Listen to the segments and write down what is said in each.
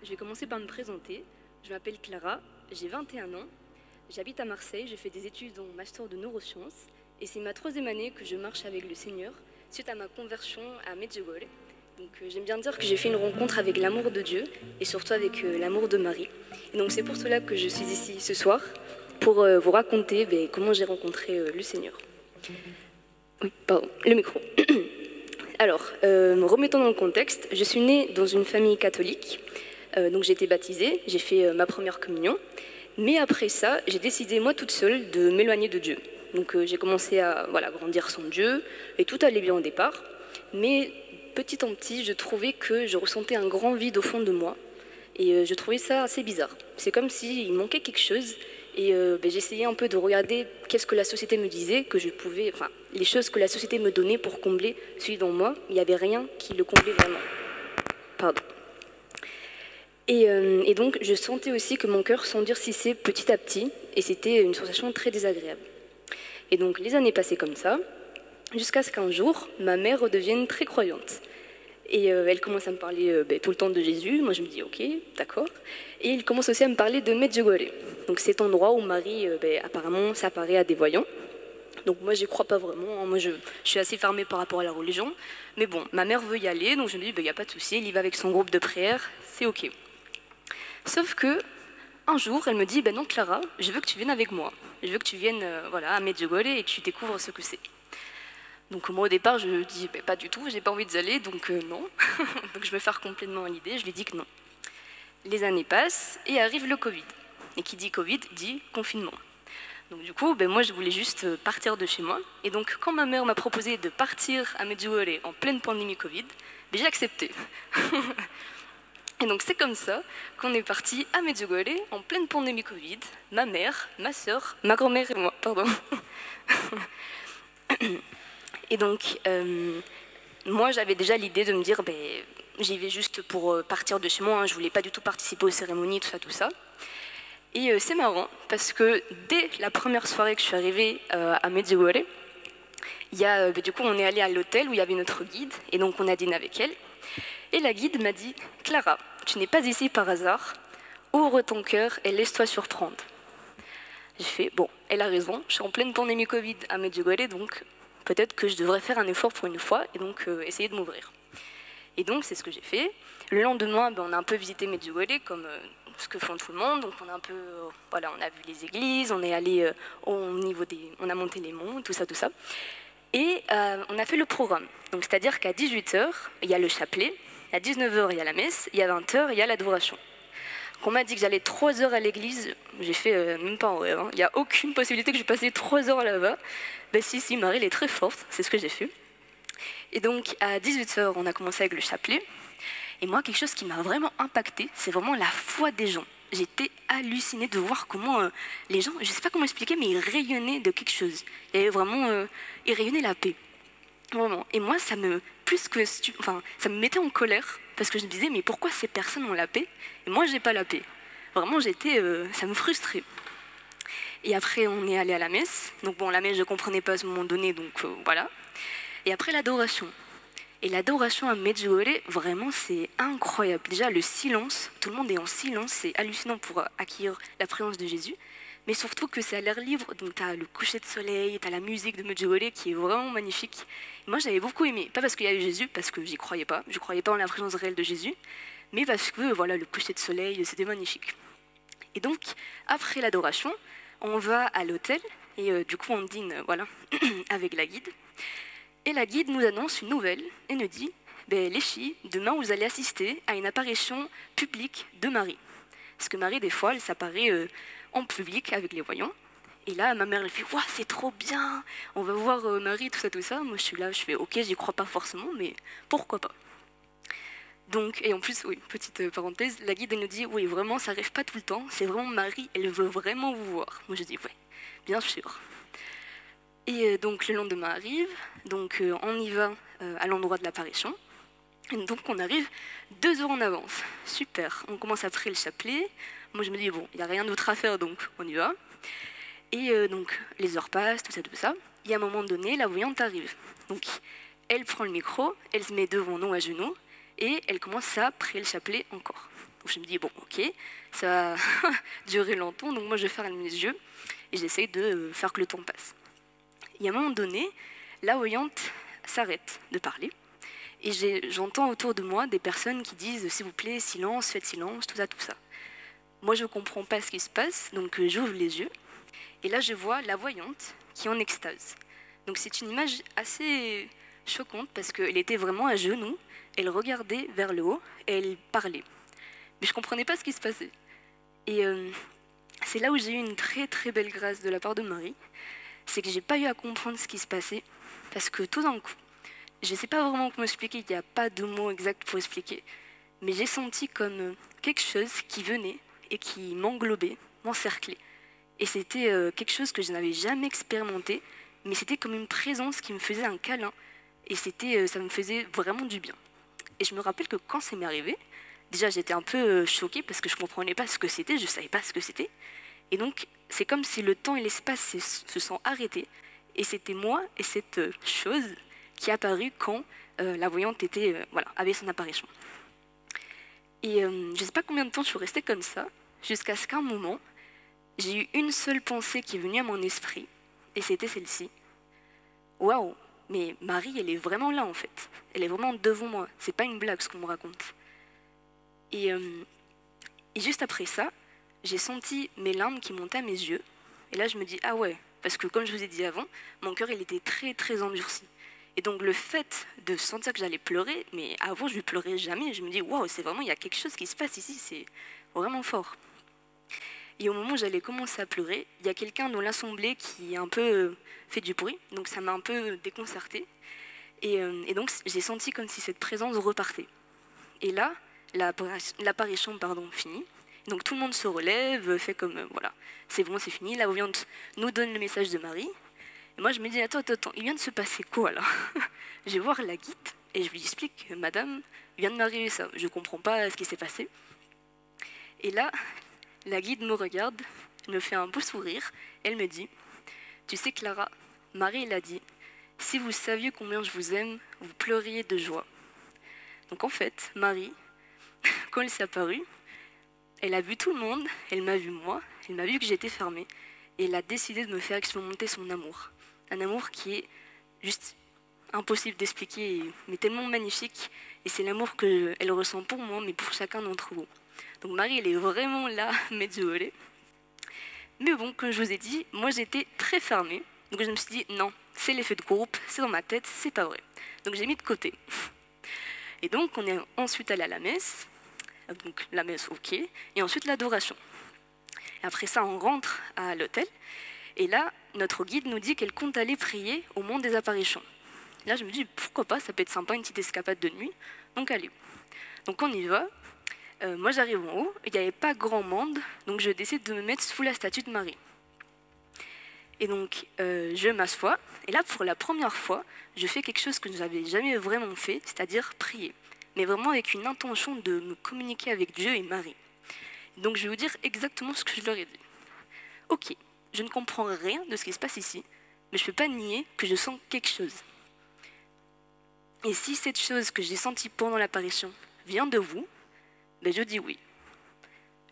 Je vais commencer par me présenter. Je m'appelle Clara, j'ai 21 ans, j'habite à Marseille, je fais des études en master de neurosciences et c'est ma troisième année que je marche avec le Seigneur suite à ma conversion à Medjugorje. Donc j'aime bien dire que j'ai fait une rencontre avec l'amour de Dieu et surtout avec l'amour de Marie. Et donc c'est pour cela que je suis ici ce soir pour vous raconter comment j'ai rencontré le Seigneur. Oui, pardon, le micro. Alors, me remettons dans le contexte, je suis née dans une famille catholique. Donc j'ai été baptisée, j'ai fait ma première communion. Mais après ça, j'ai décidé moi toute seule de m'éloigner de Dieu. Donc j'ai commencé à grandir sans Dieu et tout allait bien au départ. Mais petit en petit, je trouvais que je ressentais un grand vide au fond de moi. Et je trouvais ça assez bizarre. C'est comme s'il manquait quelque chose. Et j'essayais un peu de regarder qu'est-ce que la société me disait, que je pouvais, enfin, les choses que la société me donnait pour combler celui dans moi. Il n'y avait rien qui le comblait vraiment. Pardon. Et donc, je sentais aussi que mon cœur s'endurcissait petit à petit, et c'était une sensation très désagréable. Et donc, les années passaient comme ça, jusqu'à ce qu'un jour, ma mère redevienne très croyante. Et elle commence à me parler tout le temps de Jésus. Moi, je me dis, ok, d'accord. Et il commence aussi à me parler de Medjugorje. Donc, cet endroit où Marie, apparemment, s'apparaît à des voyants. Donc, moi, j'y crois pas vraiment. Moi, je suis assez fermée par rapport à la religion. Mais bon, ma mère veut y aller, donc je me dis, il n'y a pas de souci. Elle y va avec son groupe de prière, c'est ok. Sauf que, un jour, elle me dit, non, Clara, je veux que tu viennes avec moi. Je veux que tu viennes à Medjugorje et que tu découvres ce que c'est. Donc moi au départ je dis pas du tout, j'ai pas envie d'y aller, donc non. Donc je me ferme complètement à l'idée, je lui dis que non. Les années passent et arrive le Covid. Et qui dit Covid dit confinement. Donc du coup, moi je voulais juste partir de chez moi. Et donc quand ma mère m'a proposé de partir à Medjugorje en pleine pandémie Covid, j'ai accepté. Et donc c'est comme ça qu'on est parti à Medjugorje en pleine pandémie Covid. Ma mère, ma soeur, ma grand-mère et moi, pardon. Et donc, moi, j'avais déjà l'idée de me dire, j'y vais juste pour partir de chez moi, hein, je ne voulais pas du tout participer aux cérémonies, tout ça. Et c'est marrant, parce que dès la première soirée que je suis arrivée à Medjugorje, du coup, on est allé à l'hôtel où il y avait notre guide, et donc on a dîné avec elle. Et la guide m'a dit, Clara, tu n'es pas ici par hasard, ouvre ton cœur et laisse-toi surprendre. J'ai fait, bon, elle a raison, je suis en pleine pandémie Covid à Medjugorje, donc peut-être que je devrais faire un effort pour une fois et donc essayer de m'ouvrir. Et donc c'est ce que j'ai fait. Le lendemain, on a un peu visité Medjugorje comme ce que font tout le monde. Donc on a un peu, on a vu les églises, on est allé on a monté les monts, tout ça. Et on a fait le programme. Donc c'est-à-dire qu'à 18h, il y a le chapelet, à 19h, il y a la messe, et à 20h, il y a l'adoration. On m'a dit que j'allais 3 heures à l'église, j'ai fait même pas en rêve, hein. Il n'y a aucune possibilité que je passais 3 heures là-bas. Si, Marie, elle est très forte, c'est ce que j'ai fait. Et donc, à 18h, on a commencé avec le chapelet. Et moi, quelque chose qui m'a vraiment impactée, c'est vraiment la foi des gens. J'étais hallucinée de voir comment les gens, je ne sais pas comment expliquer, mais ils rayonnaient de quelque chose. Et vraiment, ils rayonnaient la paix. Vraiment. Et moi, ça me mettait en colère, parce que je me disais, mais pourquoi ces personnes ont la paix et moi, j'ai pas la paix. Vraiment, ça me frustrait. Et après, on est allé à la messe. Donc la messe, je ne comprenais pas à ce moment donné, donc voilà. Et après, l'adoration. Et l'adoration à Medjugorje, vraiment, c'est incroyable. Déjà, le silence, tout le monde est en silence, c'est hallucinant pour acquérir la présence de Jésus. Mais surtout que c'est à l'air libre, donc tu as le coucher de soleil, tu as la musique de Medjugorje qui est vraiment magnifique. Et moi, j'avais beaucoup aimé, pas parce qu'il y avait Jésus, parce que j'y croyais pas, je croyais pas en la présence réelle de Jésus, mais parce que le coucher de soleil, c'était magnifique. Et donc, après l'adoration, on va à l'hôtel, et du coup, on dîne avec la guide. Et la guide nous annonce une nouvelle, et nous dit, les filles, demain, vous allez assister à une apparition publique de Marie. Parce que Marie, des fois, elle s'apparaît en public avec les voyants. Et là, ma mère, elle fait « Waouh, c'est trop bien, on va voir Marie, tout ça. » Moi, je suis là, je fais « Ok, j'y crois pas forcément, mais pourquoi pas ?» Donc, et en plus, oui, petite parenthèse, la guide, elle nous dit « Oui, vraiment, ça arrive pas tout le temps, c'est vraiment Marie, elle veut vraiment vous voir. » Moi, je dis « Ouais, bien sûr. » Et donc, le lendemain arrive, donc on y va à l'endroit de l'apparition. Et donc, on arrive 2 heures en avance. Super, on commence à prier le chapelet. Moi, je me dis, bon, il n'y a rien d'autre à faire, donc on y va. Et donc, les heures passent, tout ça. Et à un moment donné, la voyante arrive. Donc, elle prend le micro, elle se met devant nous à genoux, et elle commence à prier le chapelet encore. Donc je me dis, bon, ok, ça va durer longtemps, donc moi je ferme mes yeux et j'essaye de faire que le temps passe. Et à un moment donné, la voyante s'arrête de parler et j'entends autour de moi des personnes qui disent, s'il vous plaît, silence, faites silence, tout ça, tout ça. Moi je ne comprends pas ce qui se passe, donc j'ouvre les yeux et là je vois la voyante qui est en extase. Donc c'est une image assez choquante parce qu'elle était vraiment à genoux, elle regardait vers le haut et elle parlait. Mais je ne comprenais pas ce qui se passait. Et c'est là où j'ai eu une très très belle grâce de la part de Marie, c'est que j'ai pas eu à comprendre ce qui se passait, parce que tout d'un coup, je ne sais pas vraiment comment expliquer, il n'y a pas de mots exacts pour expliquer, mais j'ai senti comme quelque chose qui venait et qui m'englobait, m'encerclait. Et c'était quelque chose que je n'avais jamais expérimenté, mais c'était comme une présence qui me faisait un câlin, et ça me faisait vraiment du bien. Et je me rappelle que quand ça m'est arrivé, déjà j'étais un peu choquée parce que je ne comprenais pas ce que c'était, je ne savais pas ce que c'était. Et donc c'est comme si le temps et l'espace se sont arrêtés. Et c'était moi et cette chose qui est apparue quand la voyante avait son apparition. Et je ne sais pas combien de temps je suis restée comme ça, jusqu'à ce qu'à un moment, j'ai eu une seule pensée qui est venue à mon esprit, et c'était celle-ci. Waouh, mais Marie, elle est vraiment là en fait. Elle est vraiment devant moi. C'est pas une blague ce qu'on me raconte. Et juste après ça, j'ai senti mes larmes qui montaient à mes yeux. Et là, je me dis, ah ouais, parce que comme je vous ai dit avant, mon cœur, il était très, très endurci. Et donc, le fait de sentir que j'allais pleurer, mais avant, je ne pleurais jamais. Je me dis, waouh, c'est vraiment, il y a quelque chose qui se passe ici, c'est vraiment fort. Et au moment où j'allais commencer à pleurer, il y a quelqu'un dans l'assemblée qui a un peu fait du bruit, donc ça m'a un peu déconcertée. Et donc, j'ai senti comme si cette présence repartait. Et là, l'apparition finit. Donc tout le monde se relève, fait comme, voilà, c'est bon, c'est fini. La voyante nous donne le message de Marie. Et moi, je me dis, attends, il vient de se passer quoi, là? Je vais voir la guide et je lui explique, madame, il vient de m'arriver ça, je ne comprends pas ce qui s'est passé. Et là, la guide me regarde, me fait un beau sourire, elle me dit, tu sais Clara, Marie l'a dit, si vous saviez combien je vous aime, vous pleuriez de joie. Donc en fait, Marie, quand elle s'est apparue, elle a vu tout le monde, elle m'a vu moi, elle m'a vu que j'étais fermée, et elle a décidé de me faire expérimenter son amour. Un amour qui est juste impossible d'expliquer, mais tellement magnifique, et c'est l'amour qu'elle ressent pour moi, mais pour chacun d'entre vous. Donc Marie, elle est vraiment là, Medjugorje. Mais bon, comme je vous ai dit, moi j'étais très fermée, donc je me suis dit, non, c'est l'effet de groupe, c'est dans ma tête, c'est pas vrai. Donc j'ai mis de côté. Et donc on est ensuite allé à la messe, donc la messe, ok, et ensuite l'adoration. Après ça, on rentre à l'hôtel, et là, notre guide nous dit qu'elle compte aller prier au Mont des Apparitions. Là, je me dis, pourquoi pas, ça peut être sympa, une petite escapade de nuit, donc allez. Donc on y va, moi j'arrive en haut, il n'y avait pas grand monde, donc je décide de me mettre sous la statue de Marie. Et donc, je m'assois, et là, pour la première fois, je fais quelque chose que je n'avais jamais vraiment fait, c'est-à-dire prier. Mais vraiment avec une intention de me communiquer avec Dieu et Marie. Donc je vais vous dire exactement ce que je leur ai dit. Ok, je ne comprends rien de ce qui se passe ici, mais je ne peux pas nier que je sens quelque chose. Et si cette chose que j'ai sentie pendant l'apparition vient de vous, ben je dis oui.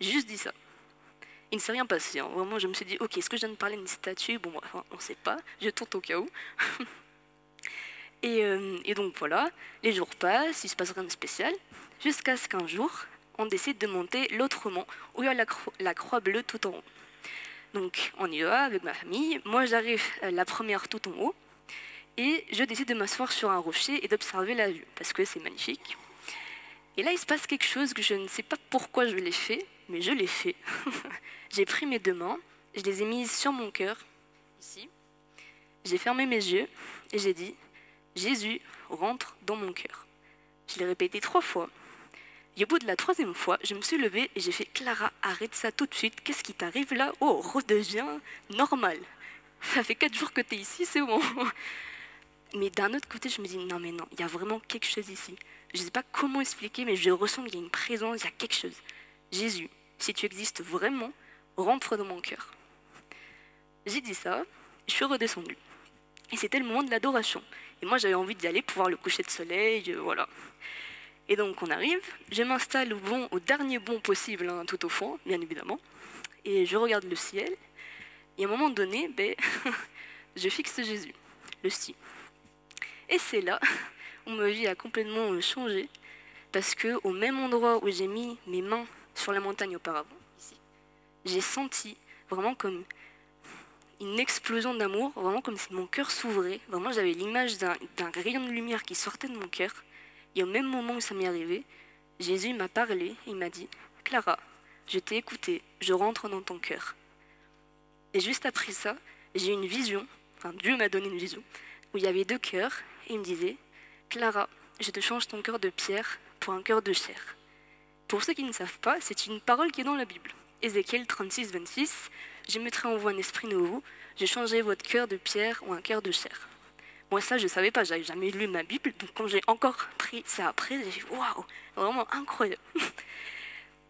J'ai juste dit ça. Il ne s'est rien passé, hein. Vraiment je me suis dit, ok, est-ce que je viens de parler d'une statue? Bon, enfin, on ne sait pas, je tente au cas où. Et donc voilà, les jours passent, il ne se passe rien de spécial, jusqu'à ce qu'un jour, on décide de monter l'autre mont, où il y a la croix bleue tout en haut. Donc on y va avec ma famille, moi j'arrive la première tout en haut, et je décide de m'asseoir sur un rocher et d'observer la vue, parce que c'est magnifique. Et là il se passe quelque chose que je ne sais pas pourquoi je l'ai fait, mais je l'ai fait. J'ai pris mes deux mains, je les ai mises sur mon cœur, ici, j'ai fermé mes yeux, et j'ai dit, Jésus rentre dans mon cœur. Je l'ai répété 3 fois. Et au bout de la 3e fois, je me suis levée et j'ai fait « Clara, arrête ça tout de suite. Qu'est-ce qui t'arrive là? Oh, redeviens normal. Ça fait 4 jours que t'es ici, c'est bon. » Mais d'un autre côté, je me dis « Non, mais non, il y a vraiment quelque chose ici. Je ne sais pas comment expliquer, mais je ressens qu'il y a une présence, il y a quelque chose. Jésus, si tu existes vraiment, rentre dans mon cœur. » J'ai dit ça, je suis redescendue. Et c'était le moment de l'adoration. Et moi, j'avais envie d'y aller pour voir le coucher de soleil, voilà. Et donc on arrive, je m'installe au dernier bond possible, hein, tout au fond, bien évidemment, et je regarde le ciel, et à un moment donné, je fixe Jésus, le sti. Et c'est là où ma vie a complètement changé, parce qu'au même endroit où j'ai mis mes mains sur la montagne auparavant, ici, j'ai senti vraiment comme une explosion d'amour, vraiment comme si mon cœur s'ouvrait. Vraiment, j'avais l'image d'un rayon de lumière qui sortait de mon cœur. Et au même moment où ça m'est arrivé, Jésus m'a parlé et il m'a dit « Clara, je t'ai écoutée, je rentre dans ton cœur. » Et juste après ça, j'ai eu une vision, enfin Dieu m'a donné une vision, où il y avait deux cœurs et il me disait « Clara, je te change ton cœur de pierre pour un cœur de chair. » Pour ceux qui ne savent pas, c'est une parole qui est dans la Bible. Ézéchiel 36, 26, « Je mettrai en vous un esprit nouveau, je changerai votre cœur de pierre ou un cœur de chair. » Moi, ça, je ne savais pas, j'avais jamais lu ma Bible, donc quand j'ai encore pris ça après, j'ai dit « Waouh, vraiment incroyable !»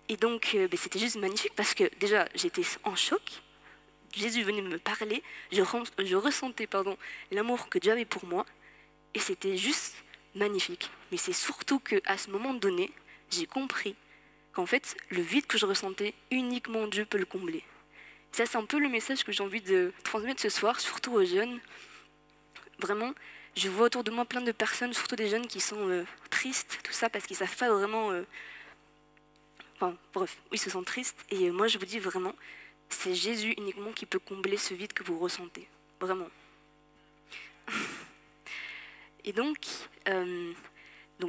Et donc, c'était juste magnifique parce que déjà, j'étais en choc. Jésus venait me parler, je ressentais l'amour que Dieu avait pour moi, et c'était juste magnifique. Mais c'est surtout qu'à ce moment donné, j'ai compris qu'en fait, le vide que je ressentais, uniquement Dieu peut le combler. Ça, c'est un peu le message que j'ai envie de transmettre ce soir, surtout aux jeunes. Vraiment, je vois autour de moi plein de personnes, surtout des jeunes qui sont tristes, tout ça, parce qu'ils ne savent pas vraiment... Enfin, bref, ils se sentent tristes. Et moi, je vous dis vraiment, c'est Jésus uniquement qui peut combler ce vide que vous ressentez. Vraiment. Et donc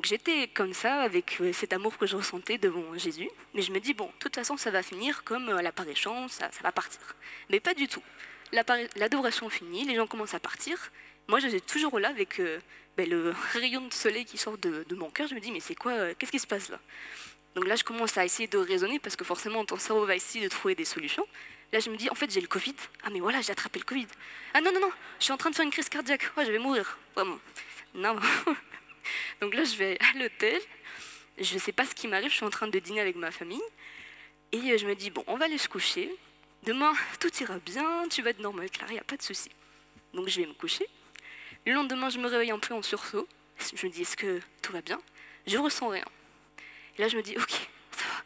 j'étais comme ça, avec cet amour que je ressentais devant Jésus. Mais je me dis, bon, de toute façon, ça va finir comme à l'apparition, ça va partir. Mais pas du tout. L'adoration finit, les gens commencent à partir. Moi, je suis toujours là avec le rayon de soleil qui sort de mon cœur. Je me dis, mais c'est quoi, qu'est-ce qui se passe là? Donc là, je commence à essayer de raisonner, parce que forcément, ton cerveau va essayer de trouver des solutions. Là, je me dis, en fait, j'ai le Covid. Ah, mais voilà, j'ai attrapé le Covid. Ah non, je suis en train de faire une crise cardiaque. Oh, je vais mourir, vraiment. Non. Donc là, je vais à l'hôtel. Je ne sais pas ce qui m'arrive, je suis en train de dîner avec ma famille. Et je me dis, bon, on va aller se coucher. Demain, tout ira bien, tu vas être normale, Clara, il n'y a pas de souci. Donc je vais me coucher. Le lendemain, je me réveille un peu en sursaut. Je me dis, est-ce que tout va bien? Je ne ressens rien. Et là, je me dis, ok, ça va,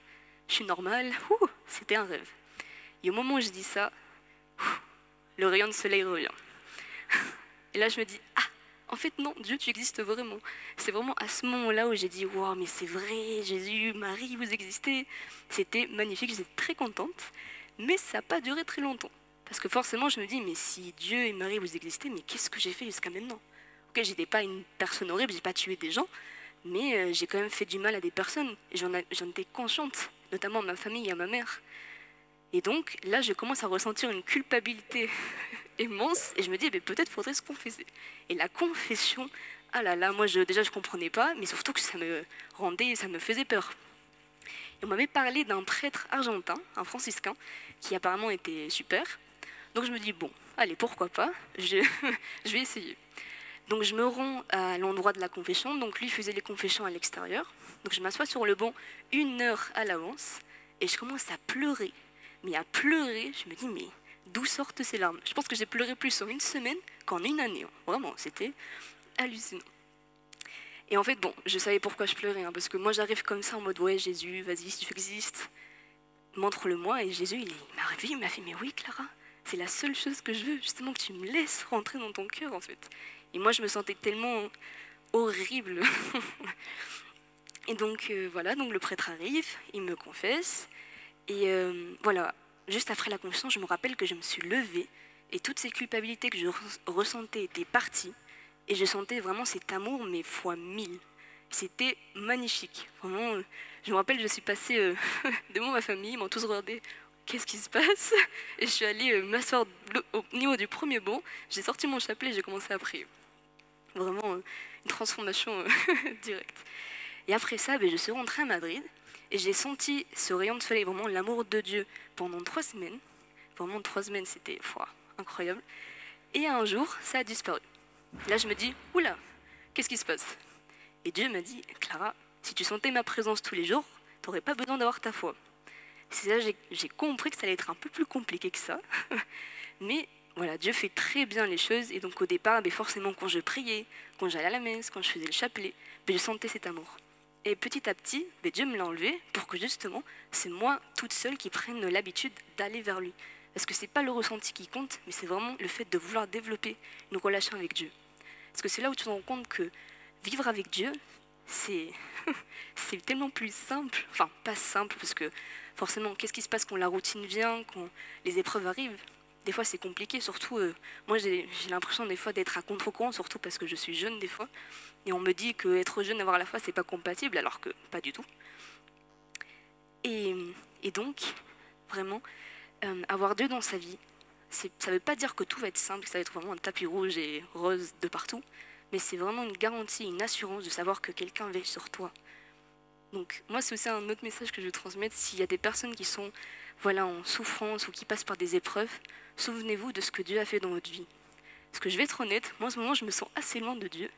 je suis normale. C'était un rêve. Et au moment où je dis ça, le rayon de soleil revient. Et là, je me dis, ah, en fait, non, Dieu, tu existes vraiment. C'est vraiment à ce moment-là où j'ai dit, wow, mais c'est vrai, Jésus, Marie, vous existez. C'était magnifique, j'étais très contente. Mais ça n'a pas duré très longtemps. Parce que forcément, je me dis, mais si Dieu et Marie, vous existez, mais qu'est-ce que j'ai fait jusqu'à maintenant? Ok, j'étais pas une personne horrible, j'ai pas tué des gens, mais j'ai quand même fait du mal à des personnes. Et j'en étais consciente, notamment à ma famille et à ma mère. Et donc, là, je commence à ressentir une culpabilité immense, et je me dis, eh peut-être faudrait se confesser. Et la confession, ah là là, moi, déjà, je comprenais pas, mais surtout que ça me faisait peur. Et on m'avait parlé d'un prêtre argentin, un franciscain, qui apparemment était super. Donc je me dis, bon, allez, pourquoi pas, je vais essayer. Donc je me rends à l'endroit de la confession, donc lui faisait les confessions à l'extérieur. Donc je m'assois sur le banc 1 heure à l'avance, et je commence à pleurer. Mais à pleurer, je me dis, mais d'où sortent ces larmes? Je pense que j'ai pleuré plus en 1 semaine qu'en 1 année. Vraiment, c'était hallucinant. Et en fait, bon, je savais pourquoi je pleurais, hein, parce que moi j'arrive comme ça en mode, ouais, Jésus, vas-y, si tu existes, montre-le-moi. Et Jésus, il m'a réveillé, il m'a fait, mais oui, Clara, c'est la seule chose que je veux, justement, que tu me laisses rentrer dans ton cœur, en fait. Et moi, je me sentais tellement horrible. Et donc, voilà, donc le prêtre arrive, il me confesse. Et voilà, juste après la confession, je me rappelle que je me suis levée et toutes ces culpabilités que je ressentais étaient parties. Et je sentais vraiment cet amour, mais fois 1000. C'était magnifique. Vraiment, je me rappelle, je suis passée devant ma famille, ils m'ont tous regardé. Qu'est-ce qui se passe? Et je suis allée m'asseoir au niveau du premier banc. J'ai sorti mon chapelet et j'ai commencé à prier. Vraiment une transformation directe. Et après ça, je suis rentrée à Madrid et j'ai senti ce rayon de soleil, vraiment l'amour de Dieu pendant 3 semaines. Vraiment 3 semaines, c'était incroyable. Et un jour, ça a disparu. Là, je me dis, oula, qu'est-ce qui se passe? Et Dieu m'a dit, Clara, si tu sentais ma présence tous les jours, tu n'aurais pas besoin d'avoir ta foi. C'est là que j'ai compris que ça allait être un peu plus compliqué que ça. Mais voilà, Dieu fait très bien les choses. Et donc au départ, forcément, quand je priais, quand j'allais à la messe, quand je faisais le chapelet, je sentais cet amour. Et petit à petit, Dieu me l'a enlevé pour que justement, c'est moi toute seule qui prenne l'habitude d'aller vers lui. Parce que c'est pas le ressenti qui compte, mais c'est vraiment le fait de vouloir développer une relation avec Dieu. Parce que c'est là où tu te rends compte que vivre avec Dieu, c'est c'est tellement plus simple. Enfin, pas simple, parce que forcément, qu'est-ce qui se passe quand la routine vient, quand les épreuves arrivent? Des fois, c'est compliqué, surtout, moi, j'ai l'impression des fois d'être à contre-courant, surtout parce que je suis jeune des fois. Et on me dit qu'être jeune et avoir la foi, c'est pas compatible, alors que pas du tout. Et, et donc, vraiment, avoir Dieu dans sa vie, ça ne veut pas dire que tout va être simple, que ça va être vraiment un tapis rouge et rose de partout, mais c'est vraiment une garantie, une assurance de savoir que quelqu'un veille sur toi. Donc moi, c'est aussi un autre message que je veux transmettre. S'il y a des personnes qui sont voilà, en souffrance ou qui passent par des épreuves, souvenez-vous de ce que Dieu a fait dans votre vie. Parce que je vais être honnête, moi en ce moment, je me sens assez loin de Dieu,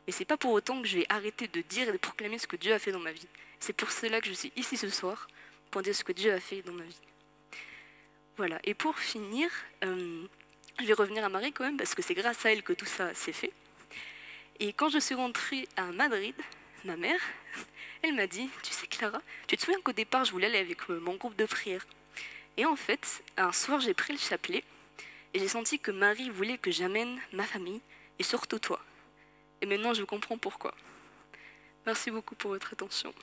mais c'est pas pour autant que je vais arrêter de dire et de proclamer ce que Dieu a fait dans ma vie. C'est pour cela que je suis ici ce soir, pour dire ce que Dieu a fait dans ma vie. Voilà, et pour finir, je vais revenir à Marie quand même, parce que c'est grâce à elle que tout ça s'est fait. Et quand je suis rentrée à Madrid, ma mère, elle m'a dit, tu sais Clara, tu te souviens qu'au départ je voulais aller avec mon groupe de prière. Et en fait, un soir j'ai pris le chapelet, et j'ai senti que Marie voulait que j'amène ma famille, et surtout toi. Et maintenant je comprends pourquoi. Merci beaucoup pour votre attention.